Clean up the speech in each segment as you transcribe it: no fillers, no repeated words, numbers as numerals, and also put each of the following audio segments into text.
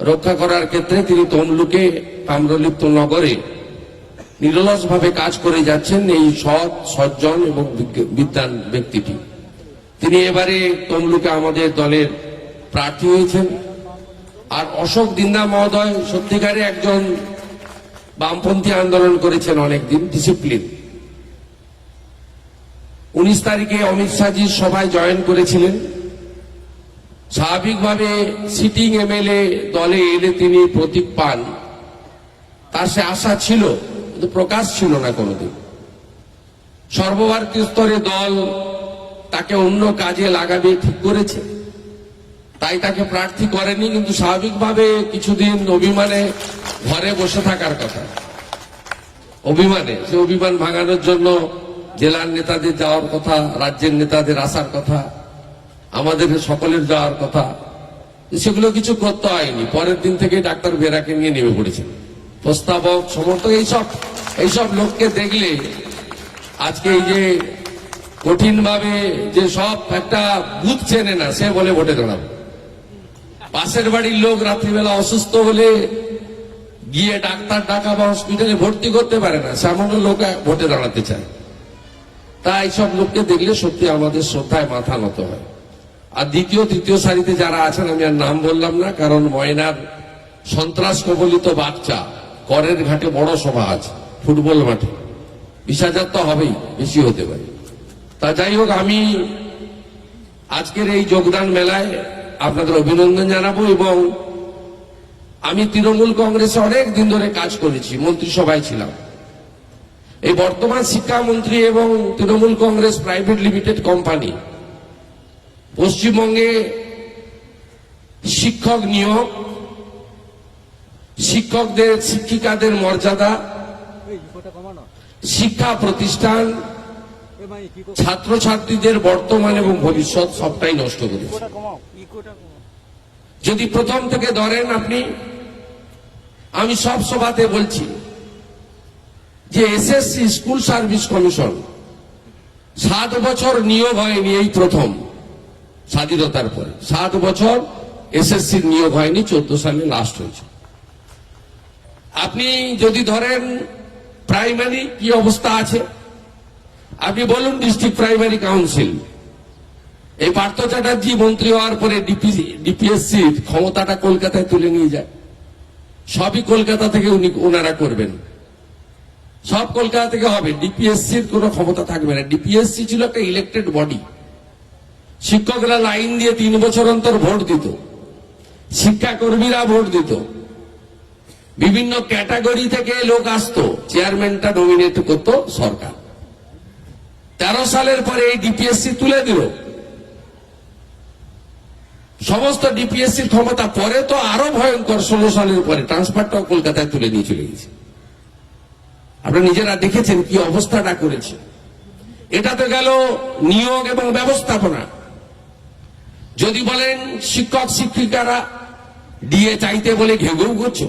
রক্ষা করার ক্ষেত্রে তিনি তমলুকে তাম্রলিপ্ত নগরে নিরলসভাবে কাজ করে যাচ্ছেন এই সৎ সজ্জন এবং বিদ্বান ব্যক্তিটি। তিনি এবারে তমলুকে আমাদের দলের প্রার্থী হয়েছেন। আর অশোক দিন্দা মহোদয় সত্যিকারে একজন বামপন্থী আন্দোলন করেছেন অনেকদিন, ডিসিপ্লিন। 19 তারিখে অমিত শাহজির সভায় জয়েন করেছিলেন। স্বাভাবিকভাবে সিটিং এমএলএ দলে এলে তিনি প্রতীক পান, তার সে আশা ছিল, কিন্তু প্রকাশ ছিল না কোনোদিন। সর্বভারতীয় স্তরে দল তাকে অন্য কাজে লাগাবে ঠিক করেছে, তাই তাকে প্রার্থী করেনি। কিন্তু স্বাভাবিকভাবে কিছুদিন অভিমানে ঘরে বসে থাকার কথা, অভিমানে, সে অভিমান ভাঙানোর জন্য জেলার নেতাদের যাওয়ার কথা, রাজ্যের নেতাদের আসার কথা, আমাদের সকলের যাওয়ার কথা, সেগুলো কিছু করতে হয়নি। পরের দিন থেকে ডাক্তার বেরাকে নিয়ে নেমে পড়েছেন। প্রস্তাবক, সমর্থক, এইসব লোককে দেখলে আজকে এই যে কঠিনভাবে যে সব একটা বুথ চেনে না, সে বলে ভোটে দাঁড়াবো। পাশের বাড়ির লোক রাত্রিবেলা অসুস্থ হলে গিয়ে ডাক্তার ডাকা বা হসপিটালে ভর্তি করতে পারে না, সেমনও লোক ভোটে দাঁড়াতে চায়। তাই এইসব লোককে দেখলে সত্যি আমাদের শ্রদ্ধায় মাথা নত হয়। আর দ্বিতীয় তৃতীয় সারিতে যারা আছেন, আমি আর নাম বললাম না, কারণ ময়নার সন্ত্রাস কবলিত বাচ্চা করের ঘাটে বড় সভা আছে, ফুটবল মাঠে 20,000 তো হবেই, বেশি হতে পারে। তা যাই হোক, আমি আজকের এই যোগদান মেলায় আপনাদের অভিনন্দন জানাবো। এবং আমি তৃণমূল কংগ্রেসে অনেক দিন ধরে কাজ করেছি, মন্ত্রিসভায় ছিলাম। এই বর্তমান শিক্ষামন্ত্রী এবং Trinamool Congress private limited company পশ্চিমবঙ্গে শিক্ষক নিয়োগ, শিক্ষকদের শিক্ষিকাদের মর্যাদা, শিক্ষা প্রতিষ্ঠান, ছাত্রছাত্রীদের বর্তমান এবং ভবিষ্যৎ সবটাই নষ্ট করেছে। যদি প্রথম থেকে ধরেন আপনি, আমি সব সভাতে বলছি যে এসএসসি স্কুল সার্ভিস কমিশন 7 বছর নিয়োগ হয়নি, এই প্রথম স্বাধীনতার পরে 7 বছর এসএসসির নিয়োগ হয়নি, 14 সালে লাস্ট হয়েছে। আপনি যদি ধরেন প্রাইমারি কি অবস্থা আছে, আপনি বলুন ডিস্ট্রিক্ট প্রাইমারি কাউন্সিল, এই পার্থ চ্যাটার্জি মন্ত্রী হওয়ার পরে ডিপিএসসির ক্ষমতাটা কলকাতায় তুলে নিয়ে যায়। সবই কলকাতা থেকে ওনারা করবেন, সব কলকাতা থেকে হবে, ডিপিএসসির কোনো ক্ষমতা থাকবে না। ডিপিএসসি ছিল একটা ইলেক্টেড বডি, শিক্ষকরা লাইন দিয়ে 3 বছর অন্তর ভোট দিত, শিক্ষাকর্মীরা ভোট দিত, বিভিন্ন ক্যাটাগরি থেকে লোক আসতো, চেয়ারম্যানটা নমিনেট করত সরকার। 13 সালের পরে এই ডিপিএসসি তুলে দিল সমস্ত ডিপিএসসির ক্ষমতা। পরে তো আরো ভয়ঙ্কর, 16 সালের পরে ট্রান্সফারটাও কলকাতায় তুলে নিয়ে চলে গেছে। আপনারা নিজেরা দেখেছেন কি অবস্থাটা করেছে। এটা তো গেল নিয়োগ এবং ব্যবস্থাপনা। যদি বলেন শিক্ষক শিক্ষিকারা ডিএ চাইতে বলে ঘেউ ঘেউ করছে,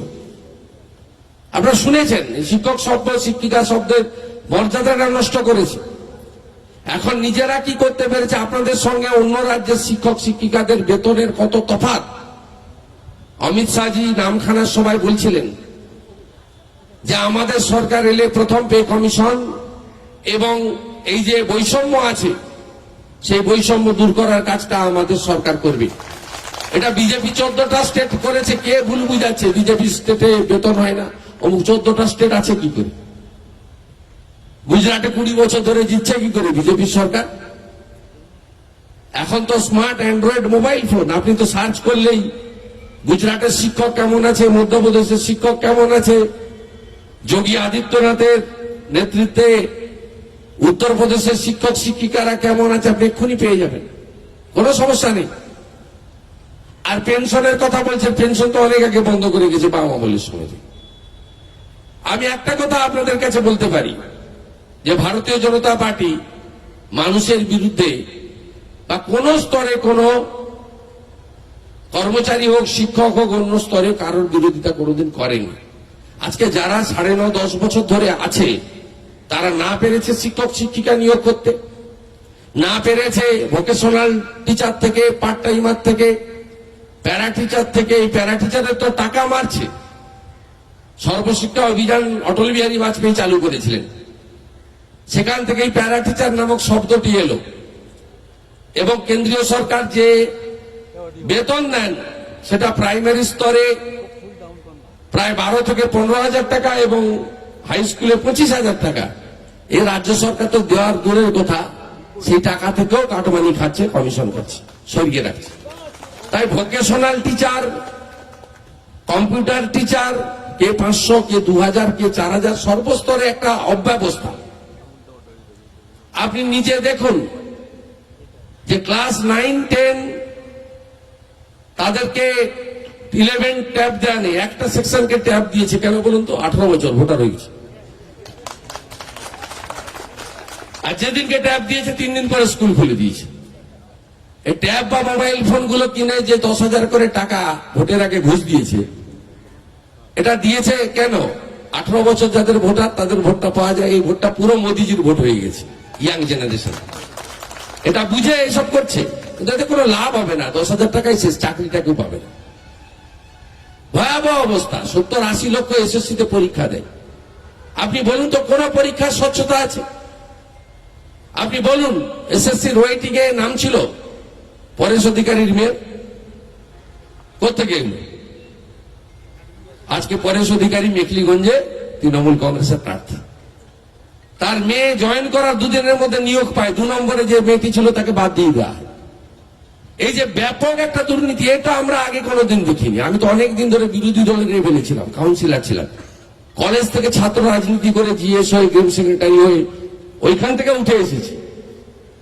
আপনারা শুনেছেন শিক্ষক শব্দ, শিক্ষিকা শব্দের মর্যাদাটা নষ্ট করেছে। এখন নিজেরা কি করতে পেরেছে, আপনাদের সঙ্গে অন্য রাজ্যের শিক্ষক শিক্ষিকাদের বেতনের কত তফাৎ। অমিত শাহজি নামখানার সবাই বলছিলেন যে আমাদের সরকার এলে প্রথম পে কমিশন এবং এই যে বৈষম্য আছে সেই বৈষম্য দূর করার কাজটা আমাদের সরকার করবে। এটা বিজেপি 14টা স্টেট করেছে, কে ভুল বুঝাচ্ছে বিজেপি স্টেটে বেতন হয় না, অমুক 14টা স্টেট আছে কি করে? গুজরাটে 20 বছর ধরে জিতছে কি করে বিজেপি সরকার? এখন তো স্মার্ট অ্যান্ড্রয়েড মোবাইল ফোন, আপনি তো সার্চ করলেই গুজরাটের শিক্ষক কেমন আছে, মধ্যপ্রদেশের শিক্ষক কেমন আছে, যোগী আদিত্যনাথের নেতৃত্বে উত্তরপ্রদেশের শিক্ষক শিক্ষিকারা কেমন আছে, আপনি এক্ষুনি পেয়ে যাবেন, কোনো সমস্যা নেই। আর পেনশনের কথা বলছে, পেনশন তো অনেক আগে বন্ধ করে গেছে বাবা আমলের সময়। আমি একটা কথা আপনাদের কাছে বলতে পারি যে ভারতীয় জনতা পার্টি মানুষের বিরুদ্ধে বা কোন স্তরে কোন কর্মচারী হোক, শিক্ষক হোক, অন্য স্তরে কারোর বিরোধিতা কোনোদিন করেনি। আজকে যারা 9.5-10 বছর ধরে আছে তারা না পেরেছে শিক্ষক শিক্ষিকা নিয়োগ করতে, না পেরেছে ভোকেশনাল টিচার থেকে, পার্ট টাইমার থেকে প্যারা টিচার থেকে এই প্যারা টিচারের তো টাকা মারছে। সর্বশিক্ষা অভিযান অটল বিহারী বাজপেয়ী চালু করেছিলেন, সেখান থেকে এই প্যারা টিচার নামক শব্দটি এলো। এবং কেন্দ্রীয় সরকার যে বেতন দেন সেটা প্রাইমারি স্তরে প্রায় 12 থেকে 15,000 টাকা এবং হাই স্কুলে 25,000 টাকা। এই রাজ্য সরকার তো দেওয়ার দূরের কথা, সেই টাকা থেকেও কাটমানি খাচ্ছে, কমিশন খাচ্ছে, সরিয়ে রাখছে। তাই ভোকেশনাল টিচার, কম্পিউটার টিচার, কে 500, কে 2000, কে 4000, সর্বস্তরে একটা অব্যবস্থা। আপনি নিজে দেখুন যে ক্লাস 9, 10 তাদেরকে 11 ট্যাব দেয়নি, একটা সেকশনকে ট্যাব দিয়েছে। কেন বলুন তো? 18 বছর ভোটার হয়ে গেছে। আর যেদিনকে ট্যাব দিয়েছে 3 দিন পরে স্কুল খুলে দিয়েছে। এই ট্যাব বা মোবাইল ফোন গুলো কিনে যে 10,000 করে টাকা ভোটের আগে ঘুষ দিয়েছে, এটা দিয়েছে কেন? 18 বছর যাদের ভোটার তাদের ভোটটা পাওয়া যায়। এই ভোটটা পুরো মোদিজির ভোট হয়ে গেছে, ইয়াং জেনারেশন। এটা বুঝে এসব করছে, এটাতে কোনো লাভ হবে না। 10,000 টাকায় শেষ, চাকরিটা কেউ পাবে না। ভয়াবহ অবস্থা। 70-80 লক্ষ এসএসসিতে পরীক্ষা দেয়। আপনি বলুন তো কোন পরীক্ষার স্বচ্ছতা আছে? আপনি বলুন, এসএসসির ওয়েটিং এ নাম ছিল পরেশ অধিকারীর মেয়ের, কোথেকে এলো? আজকে পরেশ অধিকারী মেখলিগঞ্জে তৃণমূল কংগ্রেসের প্রার্থী। তার মেয়ে জয়েন করার 2 দিনের মধ্যে নিয়োগ পায়। 2 নম্বরে যে মেয়েটি ছিল তাকে বাদ দিয়ে দেওয়া হয়। এই যে ব্যাপক একটা দুর্নীতি, এটা আমরা আগে কোনোদিন দেখিনি। আমি তো অনেকদিন ধরে বিরোধী দলের লেভেলে ছিলাম, কাউন্সিলর ছিলাম। কলেজ থেকে ছাত্র রাজনীতি করে জিএস হয়ে, গেম সেক্রেটারি হয়ে ওইখান থেকে উঠে এসেছি।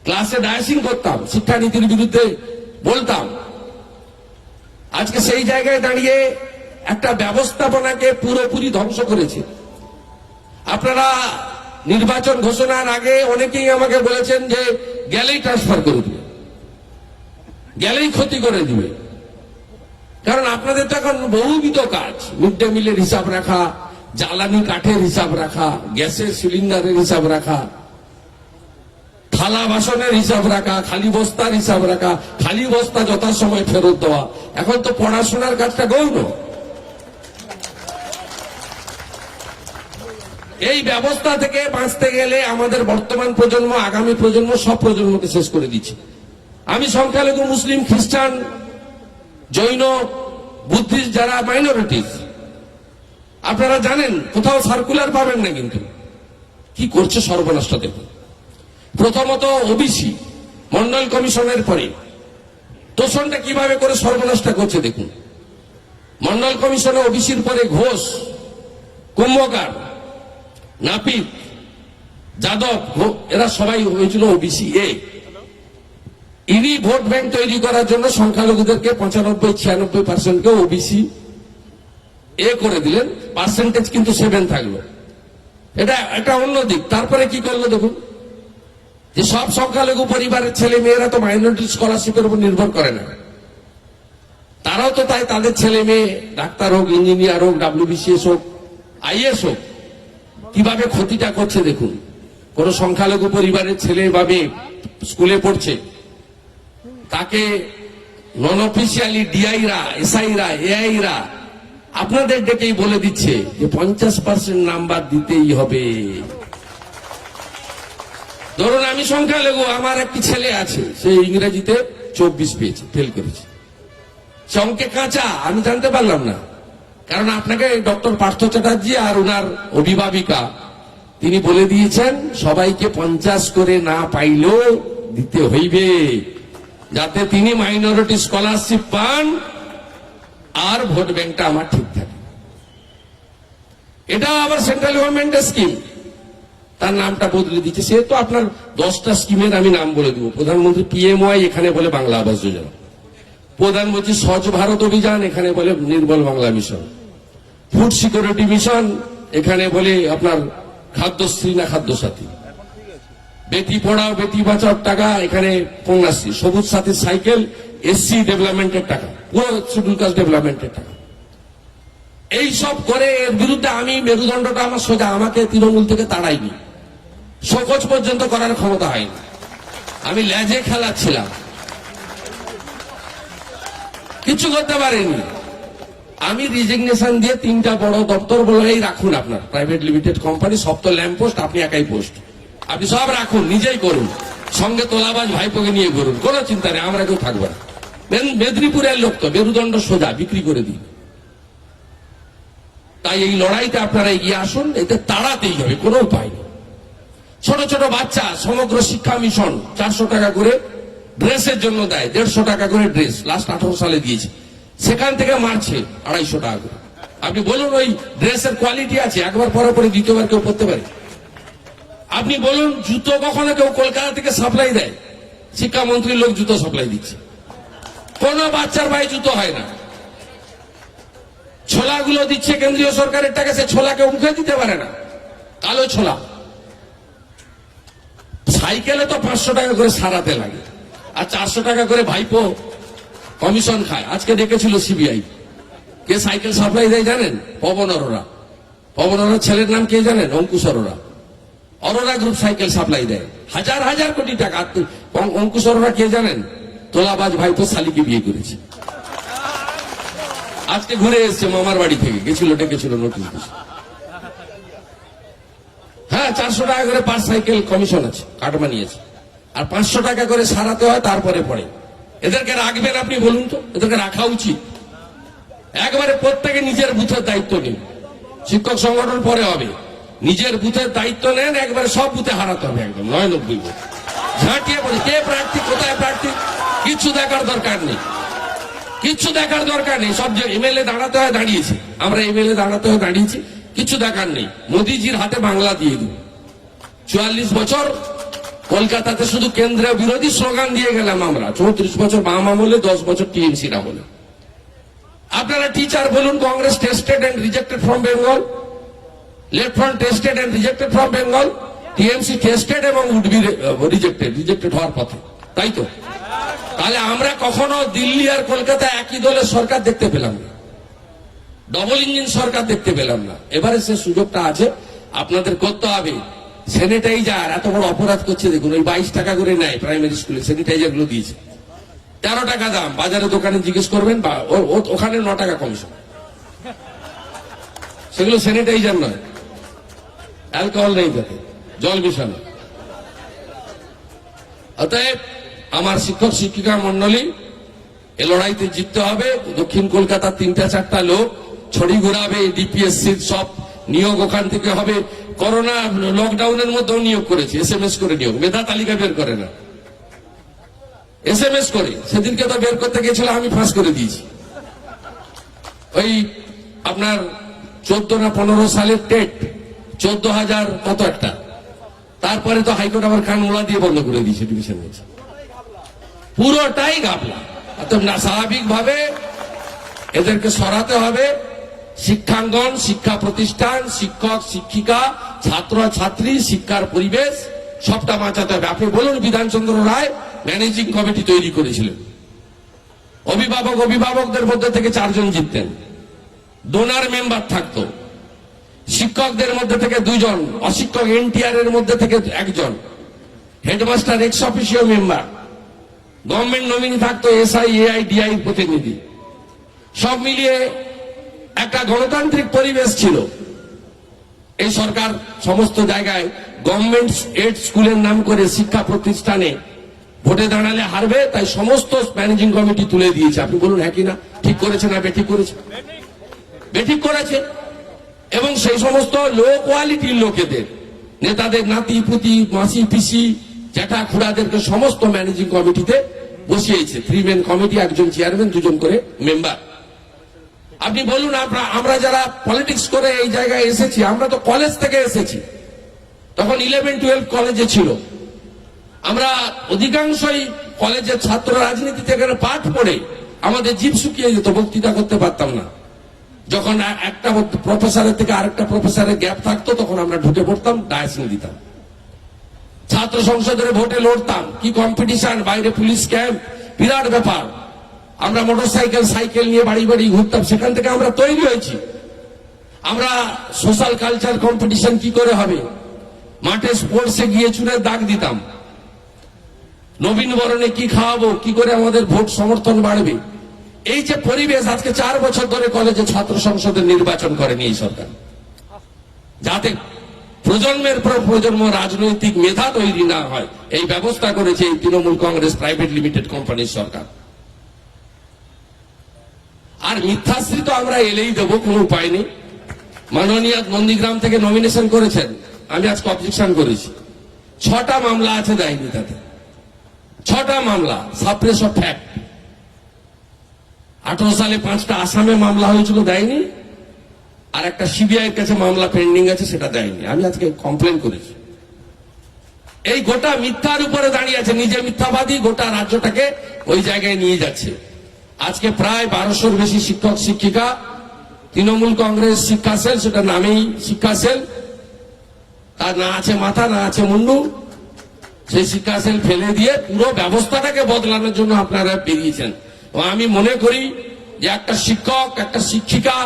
ক্লাসে ডায়াসিং করতাম, শিক্ষানীতির বিরুদ্ধে বলতাম। আজকে সেই জায়গায় দাঁড়িয়ে একটা ব্যবস্থাপনাকে পুরোপুরি ধ্বংস করেছে। আপনারা নির্বাচন ঘোষণার আগে অনেকেই আমাকে বলেছেন যে গেলেই ট্রান্সফার করে দিবে, গেলেই ক্ষতি করে দিবে। কারণ আপনাদের তো এখন বহুবিধ কাজ, মিড ডে মিলের হিসাব রাখা, জ্বালানি কাঠের হিসাব রাখা, গ্যাসের সিলিন্ডারের হিসাব রাখা, থালা বাসনের হিসাব রাখা, খালি বস্তার হিসাব রাখা, খালি বস্তা যথাসময় ফেরত দেওয়া। এখন তো পড়াশোনার কাজটা গৌণ। এই ব্যবস্থা থেকে বাঁচতে গেলে আমাদের বর্তমান প্রজন্ম, আগামী প্রজন্ম, সব প্রজন্মকে শেষ করে দিচ্ছে। আমি সংখ্যালঘু মুসলিম, খ্রিস্টান, জৈন, বুদ্ধিস্ট যারা মাইনরিটিস, আপনারা জানেন কোথাও সার্কুলার পাবেন না। কিন্তু কি করছে সর্বনাশটা দেখুন। প্রথমত ওবিসি মন্ডল কমিশনের পরে তোষণটা কিভাবে করে সর্বনাশটা করছে দেখুন। মন্ডল কমিশনে ওবিসির পরে ঘোষ, কুম্ভকার, নাপিত, যাদব, এরা সবাই হয়েছিল ওবিসি এ। ইনি ভোট ব্যাংক তৈরি করার জন্য সংখ্যালঘুদেরকে 95-96% ওবিসি এ করে দিলেন, পার্সেন্টেজ কিন্তু 7 থাকলো। এটা একটা অন্য দিক। তারপরে কি করলো দেখুন, যে সব সংখ্যালঘু পরিবারের ছেলে মেয়েরা তো মাইনরিটি স্কলারশিপের উপর নির্ভর করে না, তারাও তো তাই তাদের ছেলে মেয়ে ডাক্তার হোক, ইঞ্জিনিয়ার হোক, WBCS হোক, IAS হোক। কিভাবে ক্ষতিটা করছে দেখুন। কোন সংখ্যালঘু পরিবারের ছেলে বা মেয়ে স্কুলে পড়ছে, তাকে নন অফিসিয়ালি ডিআইরা, এসআইরা, এআইরা আপনাদের ডেকেই বলে দিচ্ছে যে 50% নাম্বার দিতেই হবে। ধরুন আমি সংখ্যালঘু, আমার একটি ছেলে আছে, সে ইংরেজিতে 24 পেয়েছে, ফেল করেছে। সে অঙ্কে কাঁচা, আমি জানতে পারলাম না। কারণ আপনাকে ডক্টর পার্থ চ্যাটার্জি আর ওনার অভিভাবিকা তিনি বলে দিয়েছেন সবাইকে 50 করে না পাইলেও দিতে হইবে, যাতে তিনি মাইনরিটি স্কলারশিপ পান আর ভোট ব্যাংকটা আমার ঠিক থাকে। এটা আবার সেন্ট্রাল গভর্নমেন্টের স্কিম, তার নামটা বদলে দিচ্ছে। সে তো আপনার 10টা স্কিমের আমি নাম বলে দেবো। প্রধানমন্ত্রী PMY, এখানে বলে বাংলা আবাস যোজনা। প্রধানমন্ত্রী স্বচ্ছ ভারত অভিযান, এখানে বলে Nirmal Bangla mission. Food security mission, এখানে বলে আপনার খাদ্যশ্রী না খাদ্যসাথী। বেটি পড়াও বেটি বাঁচাও টাকা, এখানে কন্যাশ্রী। সবুজ সাথী সাইকেল, SC ডেভেলপমেন্টের টাকা, পুরো শিডিউল কাস্ট ডেভেলপমেন্টের টাকা। এই সব করে এর বিরুদ্ধে আমি, মেরুদণ্ডটা আমার সোজা, আমাকে তৃণমূল থেকে তাড়াইনি, শোকজ পর্যন্ত করার ক্ষমতা হয়নি। আমি লেজে খেলাচ্ছিলাম। কিছু করতে পারেনি। আমি রিজিগনেশন দিয়ে 3টা বড় দপ্তর বলেই রাখুন, আপনার প্রাইভেট লিমিটেড কোম্পানি, সব তো ল্যাম্প পোস্ট, আপনি একাই পোস্ট, আপনি সব রাখুন, নিজেই করুন, সঙ্গে তোলাবাজ ভাইপোকে নিয়ে করুন, কোনো চিন্তা নেই, আমরা কেউ থাকবো না। মেদিনীপুরের লোক তো মেরুদণ্ড সোজা বিক্রি করে দিন। তাই এই লড়াইতে আপনারা এগিয়ে আসুন, এতে তাড়াতেই হবে, কোনো উপায় নেই। ছোট ছোট বাচ্চা সমগ্র শিক্ষা মিশন 400 টাকা করে ড্রেসের জন্য দেয়, 150 টাকা করে ড্রেস লাস্ট 18 সালে দিয়েছে, সেখান থেকে মারছে 250 টাকা করে। আপনি বলুন ওই ড্রেসের কোয়ালিটি আছে? একবার পরে পরে দ্বিতীয়বার কেউ পরতে পারে? আপনি বলুন জুতো কখনো কেউ কলকাতা থেকে সাপ্লাই দেয়? শিক্ষামন্ত্রীর লোক জুতো সাপ্লাই দিচ্ছে, কোন বাচ্চার পায়ে জুতো হয় না। ছোলাগুলো দিচ্ছে কেন্দ্রীয় সরকারের টাকা, সে ছোলা কেউ মুখে দিতে পারে না, কালো ছোলা। সাইকেলে তো 500 টাকা করে সারাতে লাগে, আর 400 টাকা করে ভাইপো কমিশন খায়। আজকে দেখেছিল সিবিআই, কে সাইকেল সাপ্লাই দেয় জানেন? পবন অরোরা। পবন অরোরার ছেলের নাম কে জানেন? Ankush Arora. Arora group cycle supply দেয়, হাজার হাজার কোটি টাকা। অঙ্কুশ অরোরা কে জানেন? তোলাবাজ ভাইপো শালিকে বিয়ে করেছে, আজকে ঘুরে এসছে মামার বাড়ি থেকে, গেছিল, ডেকেছিল, নোটিশ দিয়েছে। হ্যাঁ, 400 টাকা করে পার সাইকেল কমিশন আছে, কাট বানিয়েছে, আর 500 টাকা করে সারাতে হয়, তারপরে পড়ে। এদেরকে রাখবেন আপনি বলুন তো? এদেরকে রাখা উচিত? একবারে প্রত্যেকে নিজের বুথের দায়িত্ব নিন, শিক্ষক সংগঠন পরে হবে, নিজের বুথের দায়িত্ব নেন, একবারে সব বুথে হারাতে হবে, একদম 99 বুথ ঝাঁটিয়ে পড়ে। কে প্রার্থী, কোথায় প্রার্থী, কিছু দেখার দরকার নেই, কিছু দেখার দরকার নেই। সব যে এমএলএ দাঁড়াতে হয় দাঁড়িয়েছে, আমরা এমএলএ দাঁড়াতে হয় দাঁড়িয়েছি, কিছু দেখার নেই। মোদিজির হাতে বাংলা দিয়ে দিন। 44 বছর কলকাতাতে শুধু কেন্দ্রীয় বিরোধী স্লোগান দিয়ে গেলাম আমরা, 34 বছর বাম আমলে, 10 বছর টিএমসি আমলে। আপনারা টিচার বলুন, Congress tested and rejected from Bengal, left front tested and rejected from Bengal, TMC tested এবং উড বি রিজেক্টেড হওয়ার পথে, তাই তো? তাহলে আমরা কখনো দিল্লি আর কলকাতা একই দলের সরকার দেখতে পেলাম না, ডবল ইঞ্জিন সরকার দেখতে পেলাম না। এবারে সে সুযোগটা আছে, আপনাদের করতে হবে। স্যানিটাইজার এত বড় অপরাধ করছে দেখুন, ওই 22 টাকা করে নেয় প্রাইমারি স্কুলে, স্যানিটাইজার গুলো দিয়েছে 13 টাকা দাম, বাজারে দোকানে জিজ্ঞেস করবেন, বা ওখানে 9 টাকা কমিশন। সেগুলো স্যানিটাইজার নয়, অ্যালকোহল নেই তাতে, জল মিশানো। অতএব আমার শিক্ষক শিক্ষিকা মন্ডলী, এ লড়াইতে জিততে হবে। দক্ষিণ কলকাতার 3-4টা লোক ছড়ি ঘুরাবে, ডিপিএসসির সব নিয়োগ ওখান থেকে হবে। করোনা লকডাউনের মধ্যেও নিয়োগ করেছে, SMS করে নিয়োগ, মেধা তালিকা বের করে না, SMS করে। সেদিনকে তো বের করতে গেছিল, আমি ফাঁস করে দিয়েছি। ওই আপনার 14 না 15 সালের টেট 14,000 কত একটা, তারপরে তো হাইকোর্ট আবার কান মোড়া দিয়ে বন্ধ করে দিয়েছে ডিভিশন বেঞ্চ, পুরোটাই ঘাবলা। অর্থাৎ না, স্বাভাবিকভাবে এদেরকে সরাতে হবে। শিক্ষাঙ্গন, শিক্ষা প্রতিষ্ঠান, শিক্ষক শিক্ষিকা, ছাত্র ছাত্রী, শিক্ষার পরিবেশ সবটা বাঁচাতে হবে। আপনি বলুন, বিধানচন্দ্র রায় ম্যানেজিং কমিটি তৈরি করেছিলেন, অভিভাবকদের মধ্যে থেকে 4 জন জিততেন, ডোনার মেম্বার থাকতো, শিক্ষকদের মধ্যে থেকে 2 জন, অশিক্ষক NTR এর মধ্যে থেকে 1 জন, headmaster ex officio member, government nominee থাকতো, SI AI DI প্রতিনিধি। সব মিলিয়ে একটা গণতান্ত্রিক পরিবেশ ছিল। এই সরকার সমস্ত জায়গায় গভর্নমেন্ট এড স্কুলের নাম করে শিক্ষা প্রতিষ্ঠানে ভোটে দাঁড়ালে হারবে, তাই সমস্ত ম্যানেজিং কমিটি তুলে দিয়েছে। আপনি বলুন হ্যাঁ কি না? ঠিক করেছে না বেঠিক করেছে? বেঠিক করেছে। এবং সেই সমস্ত লো কোয়ালিটির লোকেদের, নেতাদের নাতি পুতি, মাসি পিসি, জ্যাঠা খুড়াদেরকে সমস্ত ম্যানেজিং কমিটিতে বসিয়েছে। 3 ম্যান কমিটি, 1 জন চেয়ারম্যান, 2 জন করে মেম্বার। আপনি বলুন, আমরা যারা পলিটিক্স করে এই জায়গায় এসেছি, আমরা তো কলেজ থেকে এসেছি, তখন 11-12 কলেজে ছিল। আমরা অধিকাংশই কলেজের ছাত্র রাজনীতি থেকে পাঠ পড়ে আমাদের জিভ শুকিয়ে যেত, বক্তৃতা করতে পারতাম না। যখন একটা প্রফেসরের থেকে আরেকটা প্রফেসরের গ্যাপ থাকতো, তখন আমরা ঢুকে পড়তাম, ডায়াসিং দিতাম, ছাত্র সংসদের ভোটে লড়তাম। কি কম্পিটিশন, বাইরে পুলিশ ক্যাম্প, বিরাট ব্যাপার। আমরা মোটরসাইকেল সাইকেল নিয়ে বাড়ি বাড়ি ঘুরতাম, সেখান থেকে আমরা তৈরি হয়েছি। আমরা সোশ্যাল কালচার কম্পিটিশন কি করে হবে, মাঠে স্পোর্টসে গিয়ে চুনের দাগ দিতাম। নবীন বরণে কি খাওয়াবো, কি করে আমাদের ভোট সমর্থন বাড়বে, এই যে পরিবেশ, আজকে 4 বছর ধরে কলেজে ছাত্র সংসদের নির্বাচন করেনি এই সরকার, যাতে প্রজন্মের পর প্রজন্ম রাজনৈতিক মেধা তৈরি না হয়, এই ব্যবস্থা করেছে এই তৃণমূল কংগ্রেস প্রাইভেট লিমিটেড কোম্পানির সরকার। আর মিথ্যাশ্রী তো আমরা এলেই দেবো, কোনো উপায় নেই। মাননীয় নন্দীগ্রাম থেকে নমিনেশন করেছেন, আমি আজকে অবজেকশন করেছি। 6টা মামলা আছে, দেয়নি তাতে। 6টা মামলা সাপ্রেস অফ ফ্যাক্ট। 18 সালে 5টা আসামে মামলা হয়েছিল, দেয়নি। আর একটা সিবিআই এর কাছে মামলা পেন্ডিং আছে, সেটা দেয়নি। আমি আজকে কমপ্লেন করেছি। এই গোটা মিথ্যার উপরে দাঁড়িয়ে আছে, নিজে মিথ্যাবাদী, গোটা রাজ্যটাকে ওই জায়গায় নিয়ে যাচ্ছে। আজকে প্রায় 1200-র বেশি শিক্ষক শিক্ষিকা, তৃণমূল কংগ্রেস শিক্ষা সেল, সেটা নামেই শিক্ষা সেল, তার না আছে মাথা না আছে মুন্ডু, সেই শিক্ষা সেল ফেলে দিয়ে পুরো ব্যবস্থাটাকে বদলানোর জন্য আপনারা বেরিয়েছেন। আমি মনে করি যে একটা শিক্ষক, একটা শিক্ষিকা,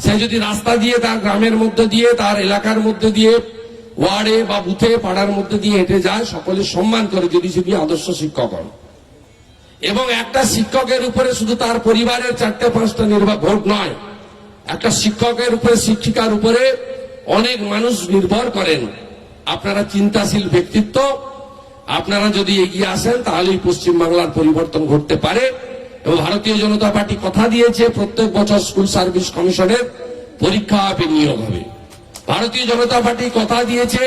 সে যদি রাস্তা দিয়ে, তার গ্রামের মধ্যে দিয়ে, তার এলাকার মধ্যে দিয়ে, ওয়ার্ডে বা বুথে, পাড়ার মধ্যে দিয়ে হেঁটে যায়, সকলে সম্মান করে যদি শুধু আদর্শ শিক্ষক হন। এবং একটা শিক্ষকের উপরে শুধু তার পরিবারের 4-5টা ভোট নয়, একটা শিক্ষকের উপরে, শিক্ষিকার উপরে অনেক মানুষ নির্ভর করেন। আপনারা চিন্তাশীল ব্যক্তিত্ব, আপনারা যদি এগিয়ে আসেন তাহলেই পশ্চিমবাংলার পরিবর্তন ঘটতে পারে। এবং ভারতীয় জনতা পার্টি কথা দিয়েছে প্রত্যেক বছর স্কুল সার্ভিস কমিশনের পরীক্ষা হবে, নিয়োগ হবে। ভারতীয় জনতা পার্টি কথা দিয়েছে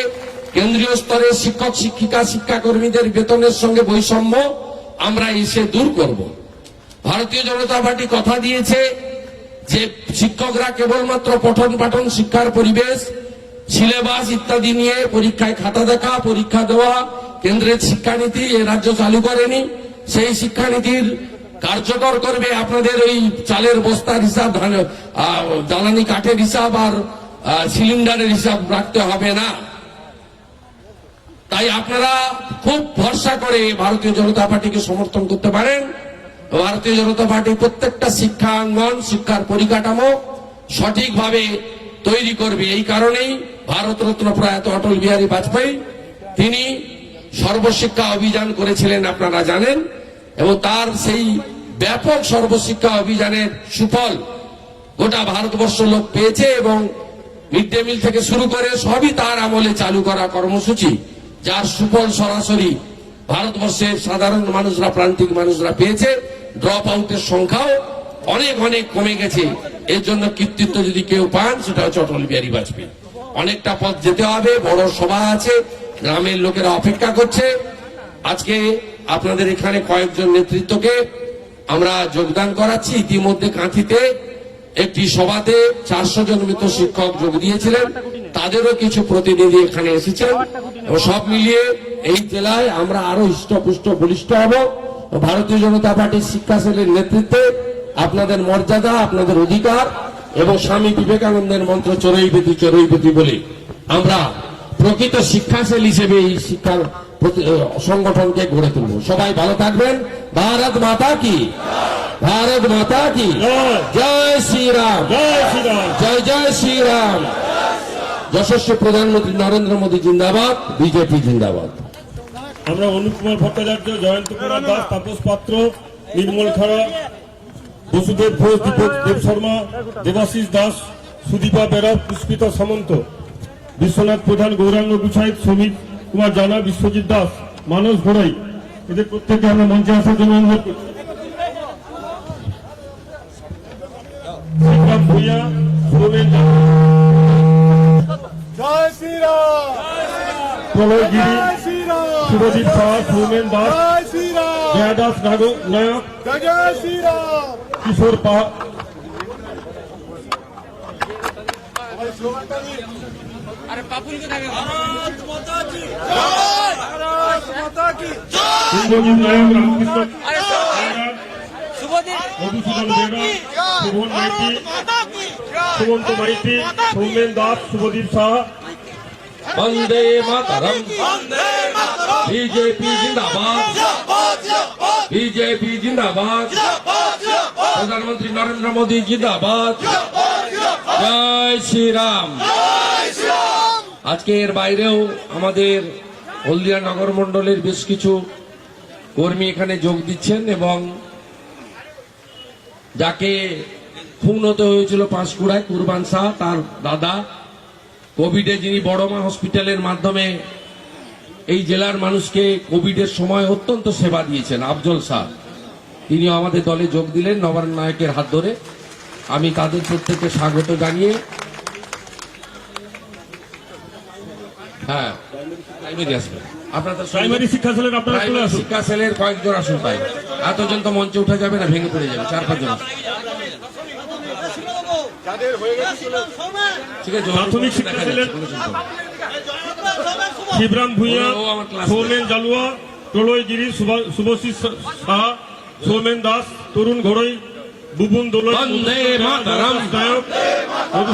কেন্দ্রীয় স্তরে শিক্ষক শিক্ষিকা শিক্ষাকর্মীদের বেতনের সঙ্গে বৈষম্য আমরা এসে দূর করব। ভারতীয় জনতা পার্টি কথা দিয়েছে যে শিক্ষকরা কেবলমাত্র পঠন পাঠন, শিক্ষার পরিবেশ, সিলেবাস ইত্যাদি নিয়ে পরীক্ষায় খাতা দেখা, পরীক্ষা দেওয়া, কেন্দ্রের শিক্ষানীতি এ রাজ্য চালু করেনি, সেই শিক্ষানীতির কার্যকর করবে। আপনাদের ওই চালের বস্তার হিসাব, জ্বালানি কাঠের হিসাব আর সিলিন্ডারের হিসাব রাখতে হবে না। তাই আপনারা খুব ভরসা করে ভারতীয় জনতা পার্টিকে সমর্থন করতে পারেন। ভারতীয় জনতা পার্টি প্রত্যেকটা শিক্ষাঙ্গন, শিক্ষার পরিকাঠামো সঠিকভাবে তৈরি করবে। এই কারণেই ভারতরত্ন প্রয়াত অটল বিহারী বাজপেয়ী, তিনি সর্বশিক্ষা অভিযান করেছিলেন, আপনারা জানেন। এবং তার সেই ব্যাপক সর্বশিক্ষা অভিযানের সুফল গোটা ভারতবর্ষ লোক পেয়েছে। এবং মিড ডে মিল থেকে শুরু করে সবই তার আমলে চালু করা কর্মসূচি, যার সুফল সরাসরি ভারতবর্ষের সাধারণ মানুষরা, প্রান্তিক মানুষরা পেয়েছে। ড্রপ আউটের সংখ্যাও অনেক অনেক কমে গেছে। এর জন্য কৃতিত্ব যদি কেউ পান, সেটা হচ্ছে অটল বিহারী বাজপেয়ী। অনেকটা পথ যেতে হবে, বড় সভা আছে, গ্রামের লোকেরা অপেক্ষা করছে। আজকে আপনাদের এখানে কয়েকজন নেতৃত্বকে আমরা যোগদান করাচ্ছি। ইতিমধ্যে কাঁথিতে একটি সভাতে 400 জন মৃত শিক্ষক যোগ দিয়েছিলেন, তাদেরও কিছু প্রতিনিধি এখানে এসেছেন। এবং সব মিলিয়ে এই জেলায় আমরা আরো হৃষ্টপুষ্ট বলিষ্ঠ হব। ভারতীয় জনতা পার্টির শিক্ষা সেলের নেতৃত্বে আপনাদের মর্যাদা, আপনাদের অধিকার এবং স্বামী বিবেকানন্দের মন্ত্র চরৈবেতি চরৈবেতি বলে আমরা প্রকৃত শিক্ষা সেল হিসেবে এই শিক্ষার সংগঠনকে গড়ে তুলব। সবাই ভালো থাকবেন। ভারত মাতা কি, ভারত মাতা কি জয় শ্রীরাম, জয় জয় শ্রীরাম। যশস্বী প্রধানমন্ত্রী নরেন্দ্র মোদী জিন্দাবাদ, বিজেপি জিন্দাবাদ। আমরা অনুপ কুমার ভট্টাচার্য, জয়ন্ত কুমার দাস, তাপস পাত্র, নির্মল খাড়া, বসুদেব ঘোষ, দীপক দেব শর্মা, দেবাশিস দাস, সুদীপা বেরা, পুষ্পিতা সামন্ত, বিশ্বনাথ প্রধান, গৌরাঙ্গ গুছাই, সমীর কুমার জানা, বিশ্বজিৎ দাস, মানস ঘোড়াই, এদের প্রত্যেককে আমরা মঞ্চে আসার জন্য অনুরোধ করছি। ভূঁইয়া, সুরমেন জয় শ্রীরাম, প্রলয় গিরি, জয় শ্রীরাম, সুরজিৎ শাহ, সৌমেন দাস, জয় শ্রীরাম, জয়া দাস নায়ক, জয় শ্রীরাম। কিশোর পাহাড়, ইন্দ্রজিৎ নায়ক, রামকৃষ্ণ মধুসূদন বেরা, শোভন মাইতি, সুমন্ত মাইতি, সৌমেন দাস, শুভদীপ শাহ। বন্দে মাতরম, বিজেপি জিন্দাবাদ, বিজেপি জিন্দাবাদ, প্রধানমন্ত্রী নরেন্দ্র মোদী জিন্দাবাদ, জয় শ্রীরাম। আজকে এর বাইরেও আমাদের হলদিয়া নগর মণ্ডলের বেশ কিছু কর্মী এখানে যোগ দিচ্ছেন এবং যাকে খুন হতে হয়েছিল পাঁশকুড়ায়, কুরবান শাহ তার দাদা, কোভিডে যিনি বড়মা হসপিটালের মাধ্যমে এই জেলার মানুষকে কোভিডের সময় অত্যন্ত সেবা দিয়েছেন, আফজল শাহ, তিনিও আমাদের দলে যোগ দিলেন নবারুণ নায়কের হাত ধরে। আমি তাদের প্রত্যেককে স্বাগত জানিয়ে, হ্যাঁ প্রাইমারি আসবেন আপনাদের প্রাইমারি শিক্ষা সেলের আপনারা চলে প্রাইমারি আসুন। শিক্ষা সেলের কয়েকজন আসুন, তাই এতজন তো মঞ্চে উঠে যাবে না, ভেঙে পড়ে যাবে, 4-5 জন। ঠিক আছে, প্রাথমিক শিক্ষা দেখা সেলের যাচ্ছে, কোনো চিন্তা নেই। শিবরাম ভূঁইয়া, ও আমার ক্লাস সৌমেন জালুয়া, প্রলয় গিরি, শুভশিস শাহ, সৌমেন দাস, তরুণ ঘড়ই, বুবুন দোলই, বন্দে মাতরম। নায়ক,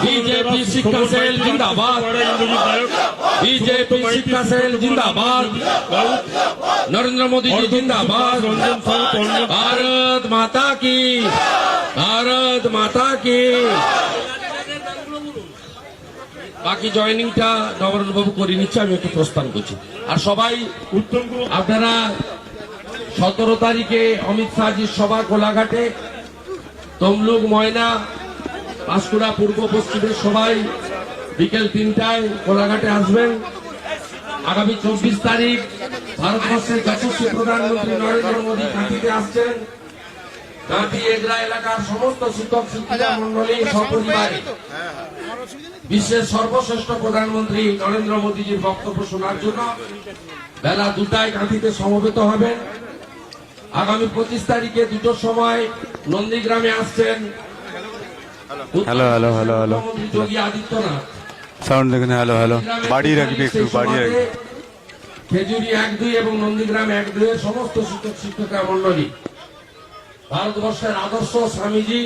বিজেপি শিক্ষা সেল জিন্দাবাদ। ইন্দ্রজিৎ নায়ক, বিজেপি শিক্ষা সেল জিন্দাবাদ। নরেন্দ্র মোদী জি জিন্দাবাদ। রঞ্জন সাউ, অর্ণব, भारत माता की, भारत माता की। বাকি জয়েনিংটা নবরণ বাবু করে নিচ্ছে, আমি একটু প্রস্থান করছি। আর সবাই উত্তম কুমার, আপনারা 17 তারিখে অমিত শাহজির সভা কোলাঘাটে, তমলুক, ময়না, পাঁশকুড়া পূর্ব পশ্চিমের সবাই বিকেল 3টায় কোলাঘাটে আসবেন। আগামী 24 তারিখ ভারতবর্ষের যশস্বী প্রধানমন্ত্রী নরেন্দ্র মোদী কাঁথিতে আসছেন। কাঁথি এগরা এলাকার সমস্ত শিক্ষক শিক্ষিকা মন্ডলী সপরিবারে বিশ্বের সর্বশ্রেষ্ঠ প্রধানমন্ত্রী নরেন্দ্র মোদীজির বক্তব্য শোনার জন্য বেলা 2টায় কাঁথিতে সমবেত হবেন। আগামী 25 তারিখে 2টোর সময় নন্দীগ্রামে আসছেন হ্যালো হ্যালো হ্যালো হ্যালো মুখ্যমন্ত্রী যোগী আদিত্যনাথ। সাউন্ড দেখুন, হ্যালো হ্যালো বাড়িয়ে রাখবি, একটু বাড়িয়ে রাখবি। খেজুরি 1-2 এবং নন্দীগ্রাম 1-2 এর সমস্ত শিক্ষক শিক্ষিকা মন্ডলী ভারতবর্ষের আদর্শ স্বামীজি